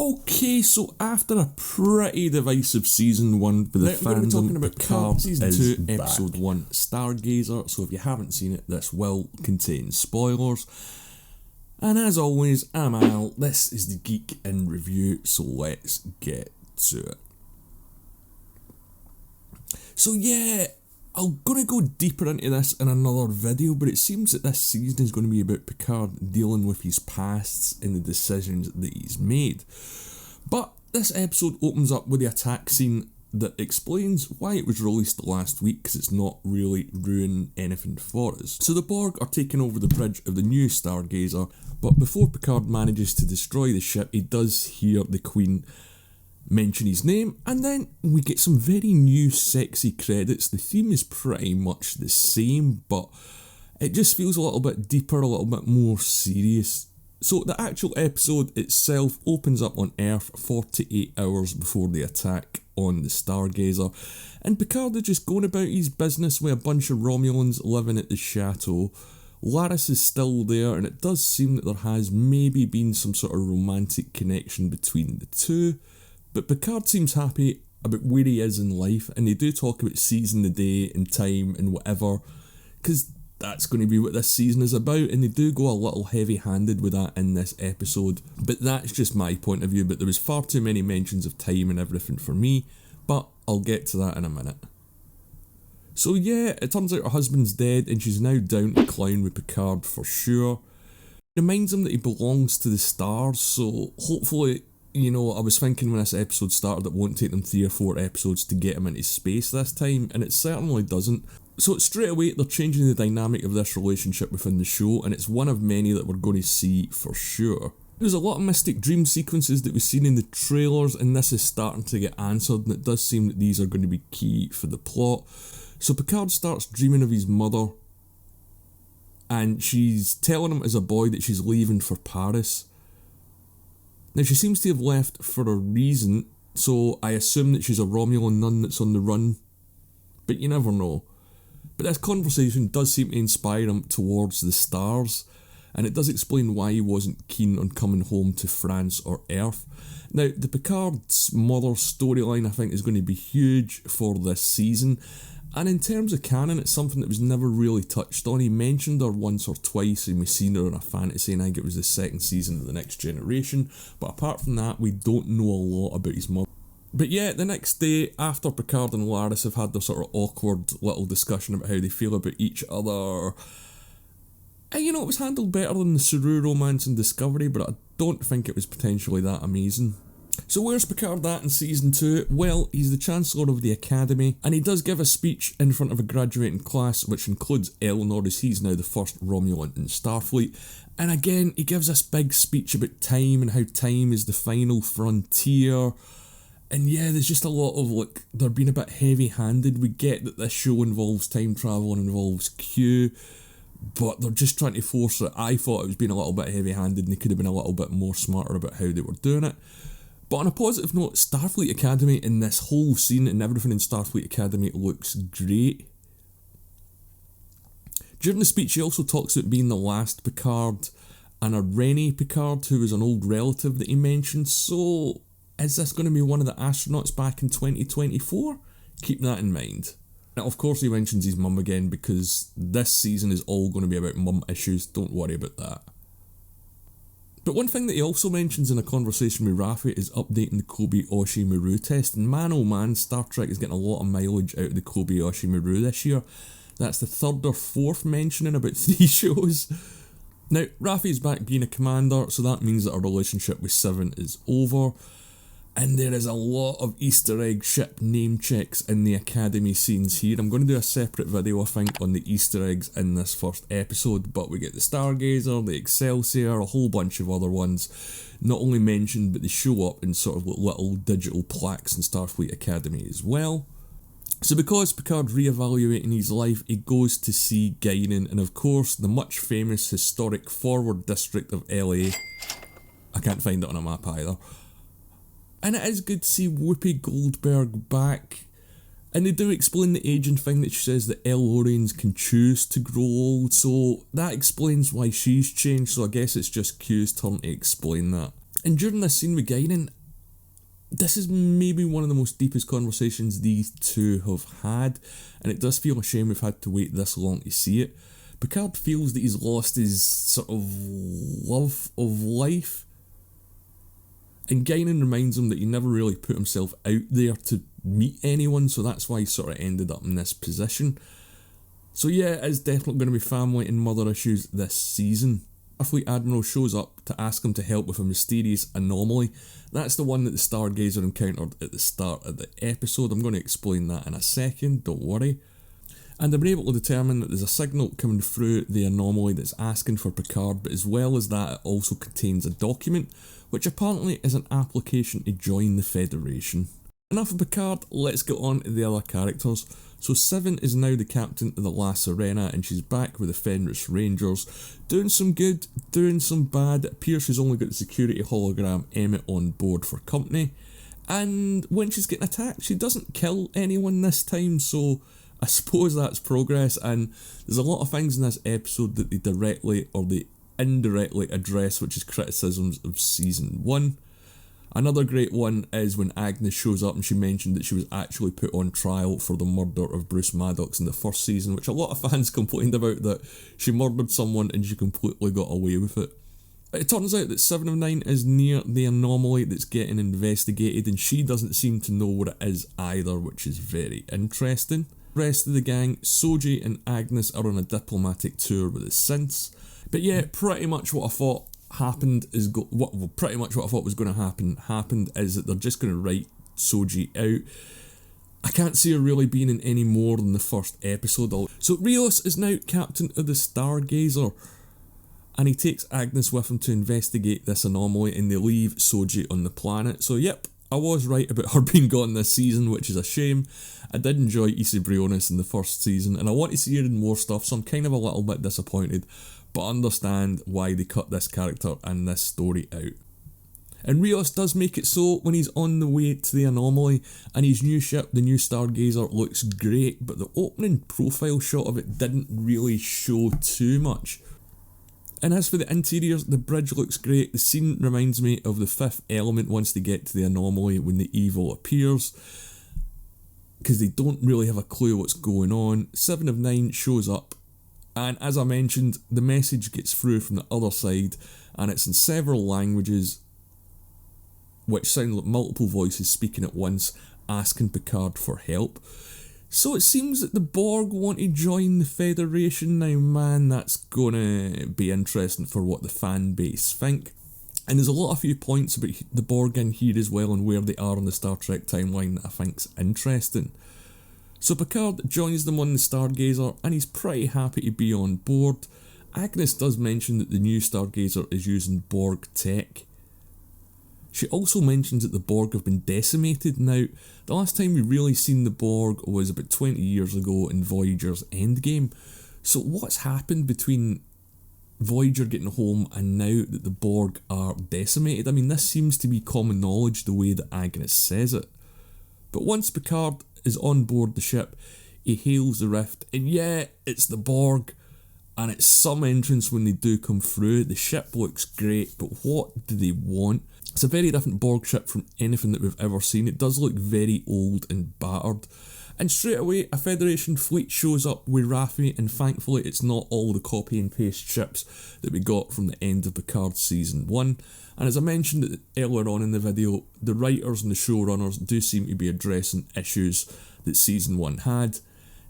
Okay, so after a pretty divisive season 1 for the fandom, talking about Picard season 2, episode 1, Stargazer. So if you haven't seen it, this will contain spoilers. And as always, I'm Al. This is the Geek in Review. So let's get to it. So yeah, I'm going to go deeper into this in another video, but it seems that this season is going to be about Picard dealing with his pasts and the decisions that he's made. But this episode opens up with the attack scene that explains why it was released last week, because it's not really ruining anything for us. So the Borg are taking over the bridge of the new Stargazer, but before Picard manages to destroy the ship, he does hear the Queen mention his name, and then we get some very new sexy credits. The theme is pretty much the same, but it just feels a little bit deeper, a little bit more serious. So the actual episode itself opens up on Earth 48 hours before the attack on the Stargazer, and Picard is just going about his business with a bunch of Romulans living at the chateau. Laris is still there, and it does seem that there has maybe been some sort of romantic connection between the two. But Picard seems happy about where he is in life, and they do talk about seizing the day and time and whatever, because that's going to be what this season is about, and they do go a little heavy-handed with that in this episode. But that's just my point of view, but there was far too many mentions of time and everything for me, but I'll get to that in a minute. So yeah, it turns out her husband's dead, and she's now down to clown with Picard for sure. It reminds him that he belongs to the stars, so hopefully, you know, I was thinking when this episode started it won't take them 3 or 4 episodes to get him into space this time, and it certainly doesn't. So straight away they're changing the dynamic of this relationship within the show, and it's one of many that we're going to see for sure. There's a lot of mystic dream sequences that we've seen in the trailers, and this is starting to get answered, and it does seem that these are going to be key for the plot. So Picard starts dreaming of his mother, and she's telling him as a boy that she's leaving for Paris. Now, she seems to have left for a reason, so I assume that she's a Romulan nun that's on the run, but you never know. But this conversation does seem to inspire him towards the stars, and it does explain why he wasn't keen on coming home to France or Earth. Now, the Picard's mother storyline, I think, is going to be huge for this season, and in terms of canon, it's something that was never really touched on. He mentioned her once or twice, and we've seen her in a fantasy, and I think it was the second season of The Next Generation, but apart from that, we don't know a lot about his mother. But yeah, the next day, after Picard and Laris have had their sort of awkward little discussion about how they feel about each other, and you know, it was handled better than the Saru romance in Discovery, but I don't think it was potentially that amazing. So where's Picard at in season 2? Well, he's the Chancellor of the Academy, and he does give a speech in front of a graduating class, which includes Eleanor, as he's now the first Romulan in Starfleet. And again, he gives this big speech about time and how time is the final frontier. And yeah, there's just a lot of, like, they're being a bit heavy-handed. We get that this show involves time travel and involves Q, but they're just trying to force it. I thought it was being a little bit heavy-handed, and they could have been a little bit more smarter about how they were doing it. But on a positive note, Starfleet Academy in this whole scene and everything in Starfleet Academy looks great. During the speech, he also talks about being the last Picard and a Rennie Picard, who was an old relative that he mentioned. So, is this going to be one of the astronauts back in 2024? Keep that in mind. Now, of course, he mentions his mum again, because this season is all going to be about mum issues. Don't worry about that. But one thing that he also mentions in a conversation with Raffi is updating the Kobayashi Maru test, and man oh man, Star Trek is getting a lot of mileage out of the Kobayashi Maru this year. That's the 3rd or 4th mention in about 3 shows. Now, Raffi is back being a commander, so that means that our relationship with Seven is over. And there is a lot of Easter egg ship name checks in the Academy scenes here. I'm going to do a separate video, I think, on the Easter eggs in this first episode, but we get the Stargazer, the Excelsior, a whole bunch of other ones, not only mentioned, but they show up in sort of little digital plaques in Starfleet Academy as well. So because Picard's re-evaluating his life, he goes to see Guinan, and of course, the much famous historic Forward District of LA. I can't find it on a map either. And it is good to see Whoopi Goldberg back. And they do explain the aging thing that she says that El-Orians can choose to grow old, so that explains why she's changed, so I guess it's just Q's turn to explain that. And during this scene with Guinan, this is maybe one of the most deepest conversations these two have had, and it does feel a shame we've had to wait this long to see it. Picard feels that he's lost his sort of love of life, and Guinan reminds him that he never really put himself out there to meet anyone, so that's why he sort of ended up in this position. So yeah, it is definitely going to be family and mother issues this season. Starfleet Admiral shows up to ask him to help with a mysterious anomaly. That's the one that the Stargazer encountered at the start of the episode. I'm going to explain that in a second, don't worry. And they're able to determine that there's a signal coming through the anomaly that's asking for Picard, but as well as that, it also contains a document, which apparently is an application to join the Federation. Enough of Picard, let's get on to the other characters. So Seven is now the captain of the La Sirena, and she's back with the Fenris Rangers. Doing some good, doing some bad. It appears she's only got the security hologram Emmett on board for company. And when she's getting attacked, she doesn't kill anyone this time, so I suppose that's progress. And there's a lot of things in this episode that they directly or they indirectly address, which is criticisms of season 1. Another great one is when Agnes shows up and she mentioned that she was actually put on trial for the murder of Bruce Maddox in the first season, which a lot of fans complained about, that she murdered someone and she completely got away with it. It turns out that 7 of 9 is near the anomaly that's getting investigated, and she doesn't seem to know what it is either, which is very interesting. The rest of the gang, Soji and Agnes, are on a diplomatic tour with the synths. But yeah, pretty much what I thought happened is pretty much what I thought was going to happened is that they're just going to write Soji out. I can't see her really being in any more than the first episode. So Rios is now captain of the Stargazer, and he takes Agnes with him to investigate this anomaly, and they leave Soji on the planet. So yep, I was right about her being gone this season, which is a shame. I did enjoy Issa Briones in the first season, and I want to see her in more stuff, so I'm kind of a little bit disappointed, but understand why they cut this character and this story out. And Rios does make it so when he's on the way to the anomaly, and his new ship, the new Stargazer, looks great, but the opening profile shot of it didn't really show too much. And as for the interiors, the bridge looks great. The scene reminds me of the Fifth Element once they get to the anomaly when the evil appears, because they don't really have a clue what's going on. 7 of 9 shows up, and as I mentioned, the message gets through from the other side, and it's in several languages, which sound like multiple voices speaking at once, asking Picard for help. So it seems that the Borg want to join the Federation now. Man, that's gonna be interesting for what the fan base think. And there's a lot of few points about the Borg in here as well, and where they are in the Star Trek timeline that I think's interesting. So Picard joins them on the Stargazer, and he's pretty happy to be on board. Agnes does mention that the new Stargazer is using Borg tech. She also mentions that the Borg have been decimated. Now, the last time we really seen the Borg was about 20 years ago in Voyager's Endgame. So what's happened between Voyager getting home and now that the Borg are decimated? I mean, this seems to be common knowledge the way that Agnes says it. But once Picard is on board the ship, he hails the rift, and yeah, it's the Borg, and it's some entrance when they do come through. The ship looks great, but what do they want? It's a very different Borg ship from anything that we've ever seen. It does look very old and battered. And straight away, a Federation fleet shows up with Raffi, and thankfully it's not all the copy and paste ships that we got from the end of Picard's season 1. And as I mentioned earlier on in the video, the writers and the showrunners do seem to be addressing issues that season 1 had,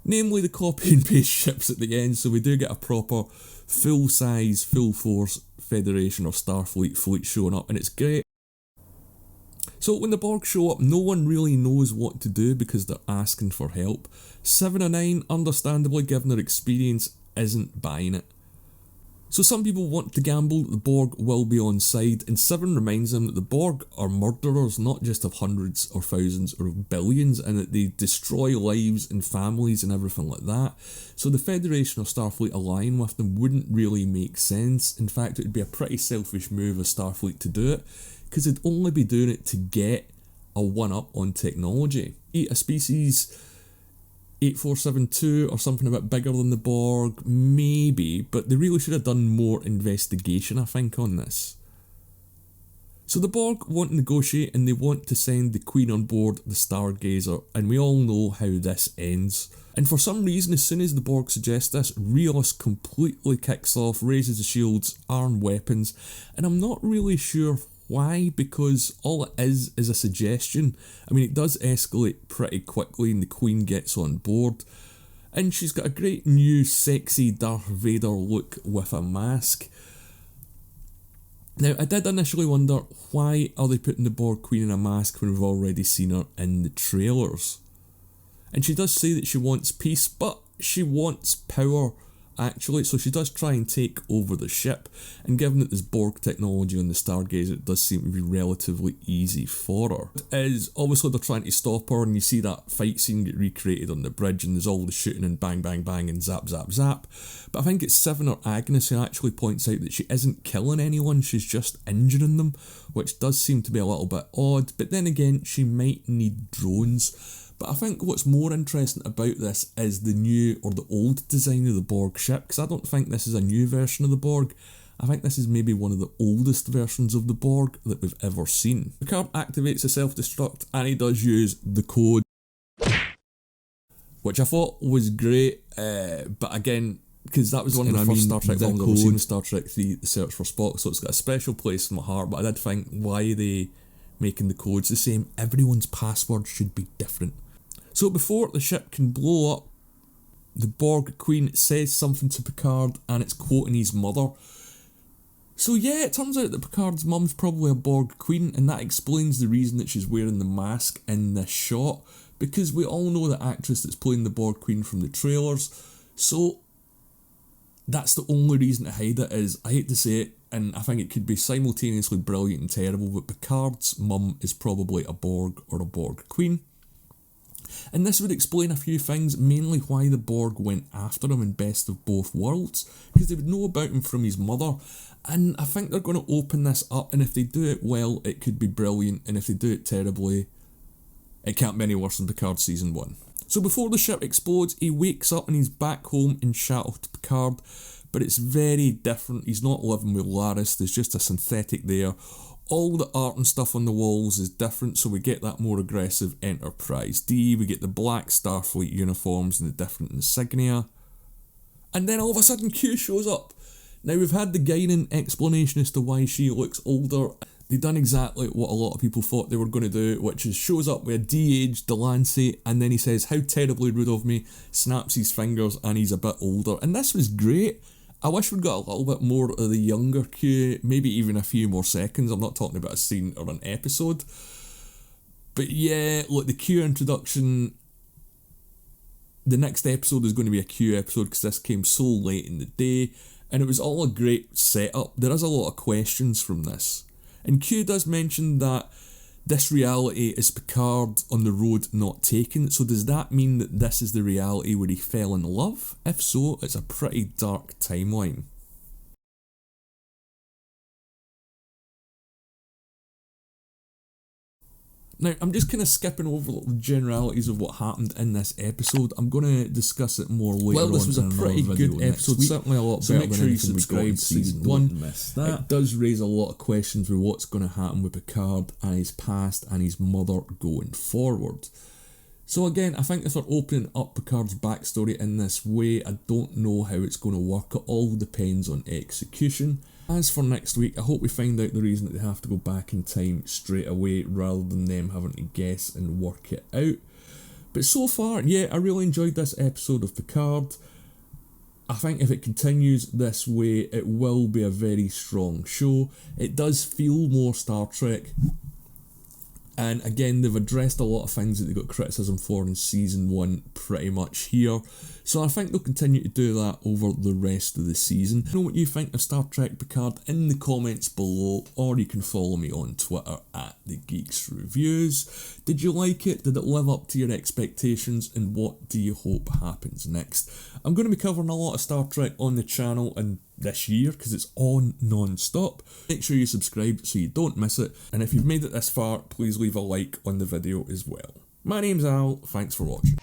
namely the copy and paste ships at the end, so we do get a proper full size, full force Federation or Starfleet fleet showing up, and it's great. So when the Borg show up, no one really knows what to do because they're asking for help. 7 of 9, understandably given their experience, isn't buying it. So some people want to gamble that the Borg will be on side, and 7 reminds them that the Borg are murderers, not just of hundreds or thousands or of billions, and that they destroy lives and families and everything like that. So the Federation or Starfleet aligning with them wouldn't really make sense. In fact, it would be a pretty selfish move of Starfleet to do it, because they'd only be doing it to get a one-up on technology. A species 8472 or something a bit bigger than the Borg, maybe, but they really should have done more investigation, I think, on this. So the Borg want to negotiate and they want to send the Queen on board the Stargazer, and we all know how this ends. And for some reason, as soon as the Borg suggest this, Rios completely kicks off, raises the shields, armed weapons, and I'm not really sure why, because all it is a suggestion. I mean, it does escalate pretty quickly and the Queen gets on board, and she's got a great new sexy Darth Vader look with a mask. Now, I did initially wonder, why are they putting the Borg Queen in a mask when we've already seen her in the trailers? And she does say that she wants peace, but she wants power, actually, so she does try and take over the ship, and given that there's Borg technology on the Stargazer, it does seem to be relatively easy for her. Is obviously they're trying to stop her, and you see that fight scene get recreated on the bridge, and there's all the shooting and bang bang bang and zap zap zap, but I think it's Seven or Agnes who actually points out that she isn't killing anyone, she's just injuring them, which does seem to be a little bit odd, but then again, she might need drones. But I think what's more interesting about this is the new or the old design of the Borg ship, because I don't think this is a new version of the Borg. I think this is maybe one of the oldest versions of the Borg that we've ever seen. Picard activates the self-destruct and he does use the code, which I thought was great, but again, because that was one of the first Star Trek films I've ever seen, Star Trek 3, The Search for Spock, so it's got a special place in my heart, but I did think, why are they making the codes the same? Everyone's password should be different. So before the ship can blow up, the Borg Queen says something to Picard and it's quoting his mother. So yeah, it turns out that Picard's mum's probably a Borg Queen, and that explains the reason that she's wearing the mask in this shot, because we all know the actress that's playing the Borg Queen from the trailers, so that's the only reason to hide it. Is, I hate to say it, and I think it could be simultaneously brilliant and terrible, but Picard's mum is probably a Borg or a Borg Queen. And this would explain a few things, mainly why the Borg went after him in Best of Both Worlds, because they would know about him from his mother, and I think they're going to open this up, and if they do it well, it could be brilliant, and if they do it terribly, it can't be any worse than Picard Season 1. So before the ship explodes, he wakes up and he's back home in Shuttle to Picard, but it's very different. He's not living with Laris, there's just a synthetic there. All the art and stuff on the walls is different, so we get that more aggressive Enterprise D, we get the black Starfleet uniforms and the different insignia. And then all of a sudden Q shows up. Now we've had the Guinan explanation as to why she looks older. They've done exactly what a lot of people thought they were going to do, which is shows up with a de-aged Delancey, and then he says, "How terribly rude of me," snaps his fingers, and he's a bit older. And this was great. I wish we'd got a little bit more of the younger Q, maybe even a few more seconds. I'm not talking about a scene or an episode. But yeah, look, the Q introduction, the next episode is going to be a Q episode because this came so late in the day, and it was all a great setup. There is a lot of questions from this. And Q does mention that this reality is Picard on the road not taken, so does that mean that this is the reality where he fell in love? If so, it's a pretty dark timeline. Now, I'm just kind of skipping over the generalities of what happened in this episode. I'm going to discuss it more later on. Well, this was a pretty good episode, certainly a lot better than anything we got in Season 1. It does raise a lot of questions with what's going to happen with Picard and his past and his mother going forward. So again, I think if they're opening up Picard's backstory in this way, I don't know how it's going to work. It all depends on execution. As for next week, I hope we find out the reason that they have to go back in time straight away rather than them having to guess and work it out. But so far, yeah, I really enjoyed this episode of Picard. I think if it continues this way, it will be a very strong show. It does feel more Star Trek. And again, they've addressed a lot of things that they got criticism for in Season 1 pretty much here. So I think they'll continue to do that over the rest of the season. Let me know what you think of Star Trek Picard in the comments below, or you can follow me on Twitter at TheGeeksReviews. Did you like it? Did it live up to your expectations? And what do you hope happens next? I'm going to be covering a lot of Star Trek on the channel and this year because it's on non-stop. Make sure you subscribe so you don't miss it, and if you've made it this far, please leave a like on the video as well. My name's Al, thanks for watching.